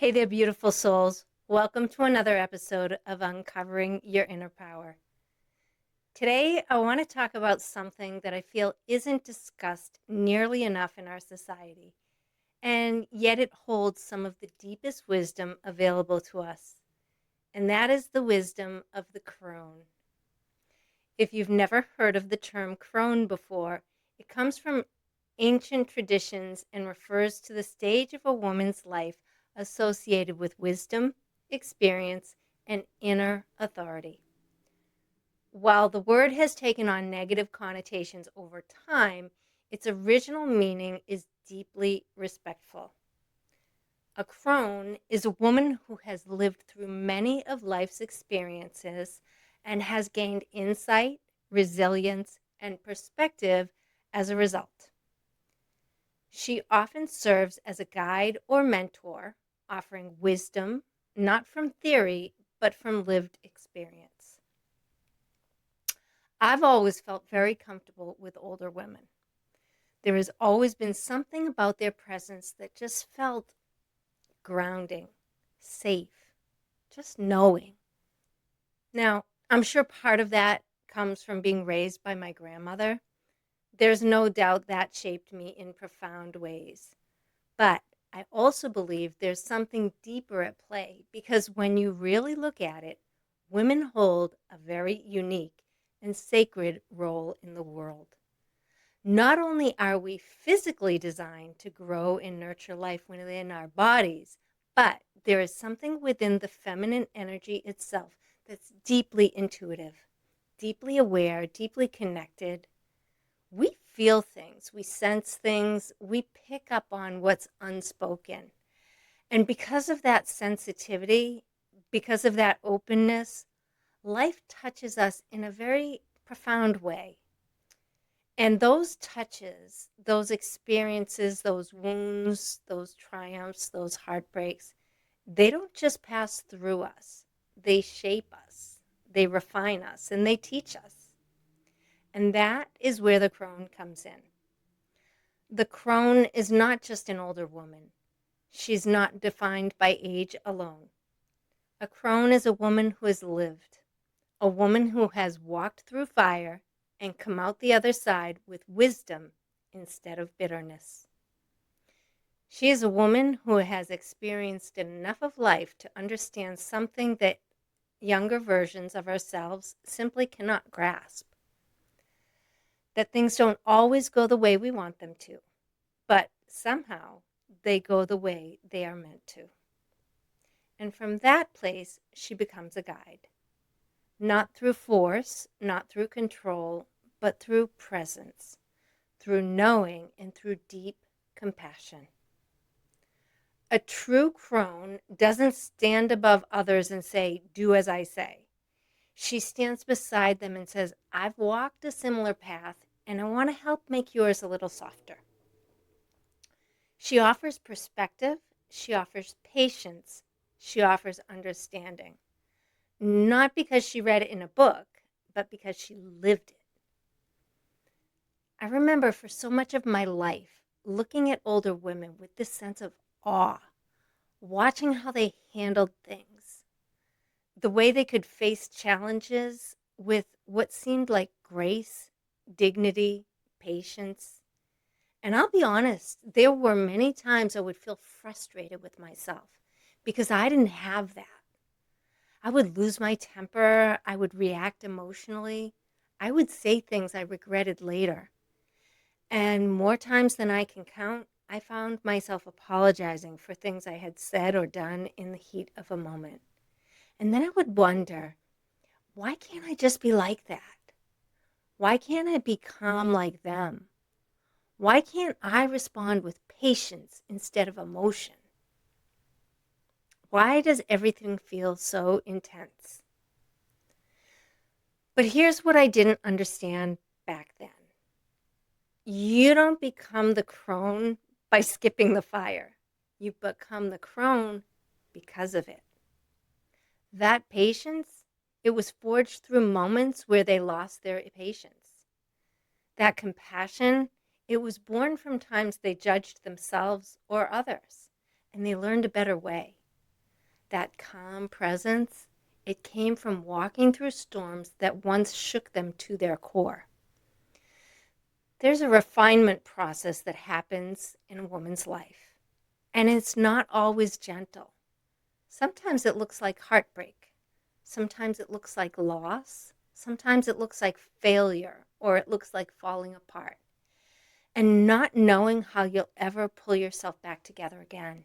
Hey there, beautiful souls. Welcome to another episode of Uncovering Your Inner Power. Today, I want to talk about something that I feel isn't discussed nearly enough in our society, and yet it holds some of the deepest wisdom available to us, and that is the wisdom of the crone. If you've never heard of the term crone before, it comes from ancient traditions and refers to the stage of a woman's life associated with wisdom, experience, and inner authority. While the word has taken on negative connotations over time, its original meaning is deeply respectful. A crone is a woman who has lived through many of life's experiences and has gained insight, resilience, and perspective as a result. She often serves as a guide or mentor, offering wisdom, not from theory, but from lived experience. I've always felt very comfortable with older women. There has always been something about their presence that just felt grounding, safe, just knowing. Now, I'm sure part of that comes from being raised by my grandmother. There's no doubt that shaped me in profound ways. But I also believe there's something deeper at play because when you really look at it, women hold a very unique and sacred role in the world. Not only are we physically designed to grow and nurture life within our bodies, but there is something within the feminine energy itself that's deeply intuitive, deeply aware, deeply connected. We feel things, we sense things, we pick up on what's unspoken. And because of that sensitivity, because of that openness, life touches us in a very profound way. And those touches, those experiences, those wounds, those triumphs, those heartbreaks, they don't just pass through us. They shape us, they refine us, and they teach us. And that is where the crone comes in. The crone is not just an older woman. She's not defined by age alone. A crone is a woman who has lived, a woman who has walked through fire and come out the other side with wisdom instead of bitterness. She is a woman who has experienced enough of life to understand something that younger versions of ourselves simply cannot grasp. That things don't always go the way we want them to, but somehow they go the way they are meant to. And from that place, she becomes a guide. Not through force, not through control, but through presence, through knowing, and through deep compassion. A true crone doesn't stand above others and say, "Do as I say." She stands beside them and says, "I've walked a similar path, and I want to help make yours a little softer." She offers perspective, she offers patience, she offers understanding. Not because she read it in a book, but because she lived it. I remember for so much of my life looking at older women with this sense of awe, watching how they handled things, the way they could face challenges with what seemed like grace, dignity, patience. And I'll be honest, there were many times I would feel frustrated with myself because I didn't have that. I would lose my temper. I would react emotionally. I would say things I regretted later. And more times than I can count, I found myself apologizing for things I had said or done in the heat of a moment. And then I would wonder, why can't I just be like that? Why can't I be calm like them? Why can't I respond with patience instead of emotion? Why does everything feel so intense? But here's what I didn't understand back then. You don't become the crone by skipping the fire. You become the crone because of it. That patience, it was forged through moments where they lost their patience. That compassion, it was born from times they judged themselves or others, and they learned a better way. that calm presence, it came from walking through storms that once shook them to their core. There's a refinement process that happens in a woman's life, and it's not always gentle. Sometimes it looks like heartbreak. Sometimes it looks like loss. Sometimes it looks like failure, or it looks like falling apart. And not knowing how you'll ever pull yourself back together again.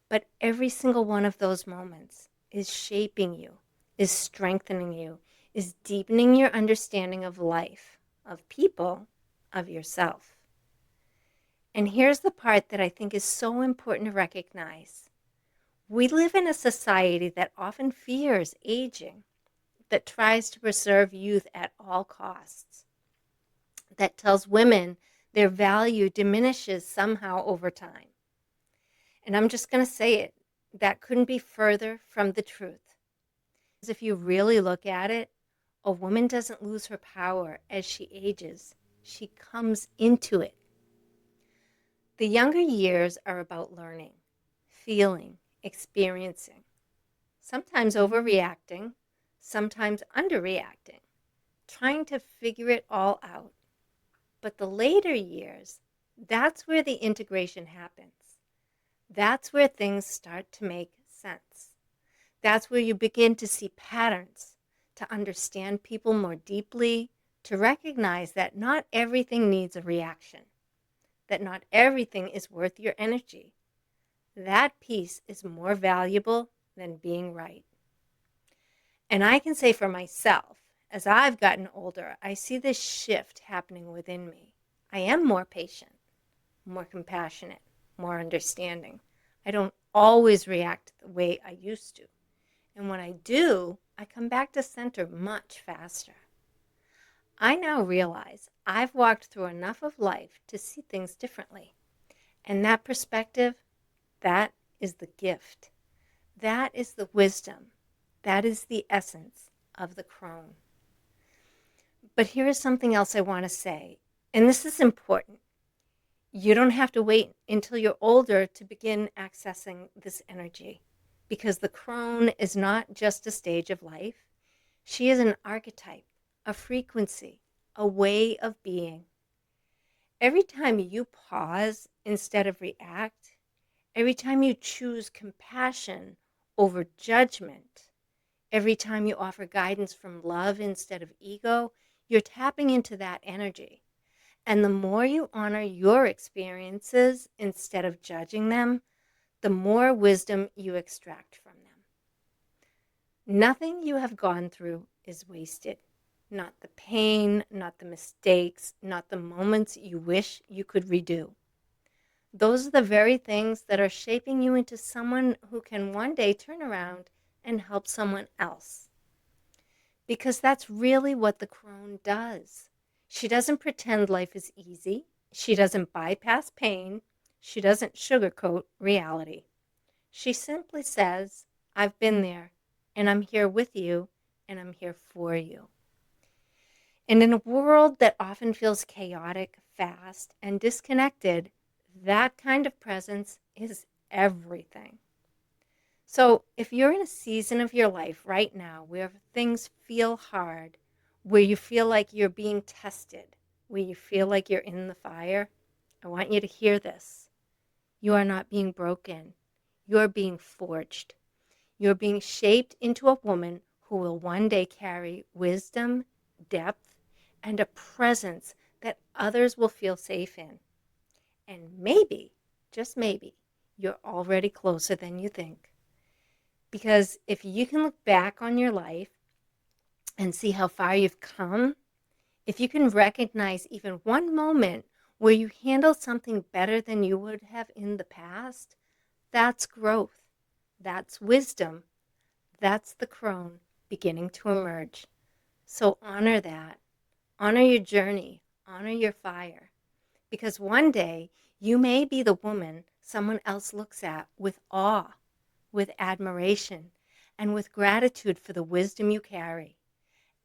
But every single one of those moments is shaping you, is strengthening you, is deepening your understanding of life, of people, of yourself. And here's the part that I think is so important to recognize. We live in a society that often fears aging, that tries to preserve youth at all costs, that tells women their value diminishes somehow over time. And I'm just going to say it, that couldn't be further from the truth. Because if you really look at it, a woman doesn't lose her power as she ages. She comes into it. The younger years are about learning, feeling, experiencing, sometimes overreacting, sometimes underreacting, trying to figure it all out. But the later years, that's where the integration happens. That's where things start to make sense. That's where you begin to see patterns, to understand people more deeply, to recognize that not everything needs a reaction, that not everything is worth your energy. That piece is more valuable than being right. And I can say for myself, as I've gotten older, I see this shift happening within me. I am more patient, more compassionate, more understanding. I don't always react the way I used to. And when I do, I come back to center much faster. I now realize I've walked through enough of life to see things differently. And that perspective, that is the gift. That is the wisdom. That is the essence of the crone. But here is something else I want to say, and this is important. You don't have to wait until you're older to begin accessing this energy, because the crone is not just a stage of life. She is an archetype, a frequency, a way of being. Every time you pause instead of react, every time you choose compassion over judgment, every time you offer guidance from love instead of ego, you're tapping into that energy. And the more you honor your experiences instead of judging them, the more wisdom you extract from them. Nothing you have gone through is wasted. Not the pain, not the mistakes, not the moments you wish you could redo. Those are the very things that are shaping you into someone who can one day turn around and help someone else. Because that's really what the crone does. She doesn't pretend life is easy. She doesn't bypass pain. She doesn't sugarcoat reality. She simply says, I've been there, and I'm here with you, and I'm here for you. And in a world that often feels chaotic, fast, and disconnected, that kind of presence is everything. So if you're in a season of your life right now where things feel hard, where you feel like you're being tested, where you feel like you're in the fire, I want you to hear this. You are not being broken. You're being forged. You're being shaped into a woman who will one day carry wisdom, depth, and a presence that others will feel safe in. And maybe, just maybe, you're already closer than you think. Because if you can look back on your life and see how far you've come, if you can recognize even one moment where you handled something better than you would have in the past, that's growth. That's wisdom. That's the crone beginning to emerge. So honor that. Honor your journey. Honor your fire. Because one day you may be the woman someone else looks at with awe, with admiration, and with gratitude for the wisdom you carry.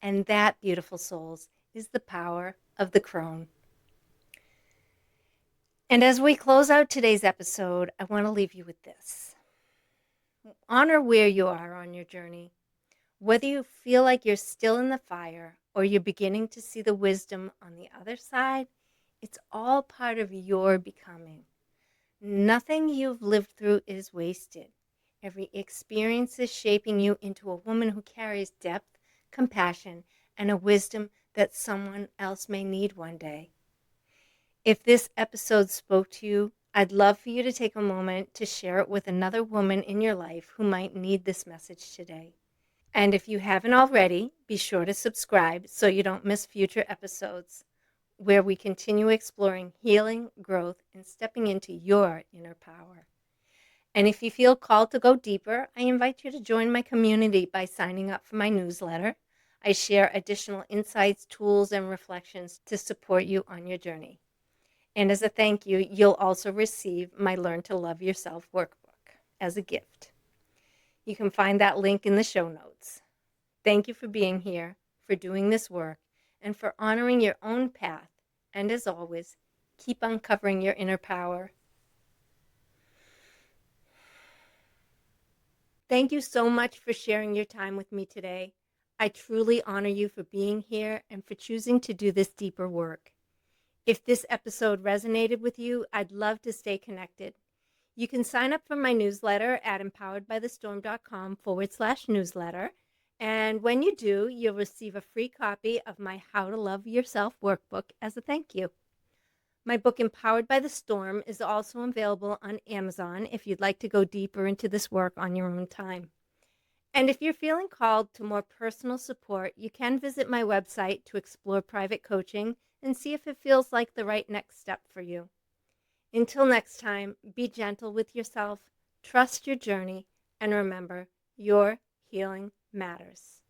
And that, beautiful souls, is the power of the crone. And as we close out today's episode, I want to leave you with this. Honor where you are on your journey. Whether you feel like you're still in the fire or you're beginning to see the wisdom on the other side, it's all part of your becoming. Nothing you've lived through is wasted. Every experience is shaping you into a woman who carries depth, compassion, and a wisdom that someone else may need one day. If this episode spoke to you, I'd love for you to take a moment to share it with another woman in your life who might need this message today. And if you haven't already, be sure to subscribe so you don't miss future episodes where we continue exploring healing, growth, and stepping into your inner power. And if you feel called to go deeper, I invite you to join my community by signing up for my newsletter. I share additional insights, tools, and reflections to support you on your journey. And as a thank you, you'll also receive my Learn to Love Yourself workbook as a gift. You can find that link in the show notes. Thank you for being here, for doing this work, and for honoring your own path. And as always, keep uncovering your inner power. Thank you so much for sharing your time with me today. I truly honor you for being here and for choosing to do this deeper work. If this episode resonated with you, I'd love to stay connected. You can sign up for my newsletter at empoweredbythestorm.com/newsletter. And when you do, you'll receive a free copy of my How to Love Yourself workbook as a thank you. My book, Empowered by the Storm, is also available on Amazon if you'd like to go deeper into this work on your own time. And if you're feeling called to more personal support, you can visit my website to explore private coaching and see if it feels like the right next step for you. Until next time, be gentle with yourself, trust your journey, and remember, your healing matters.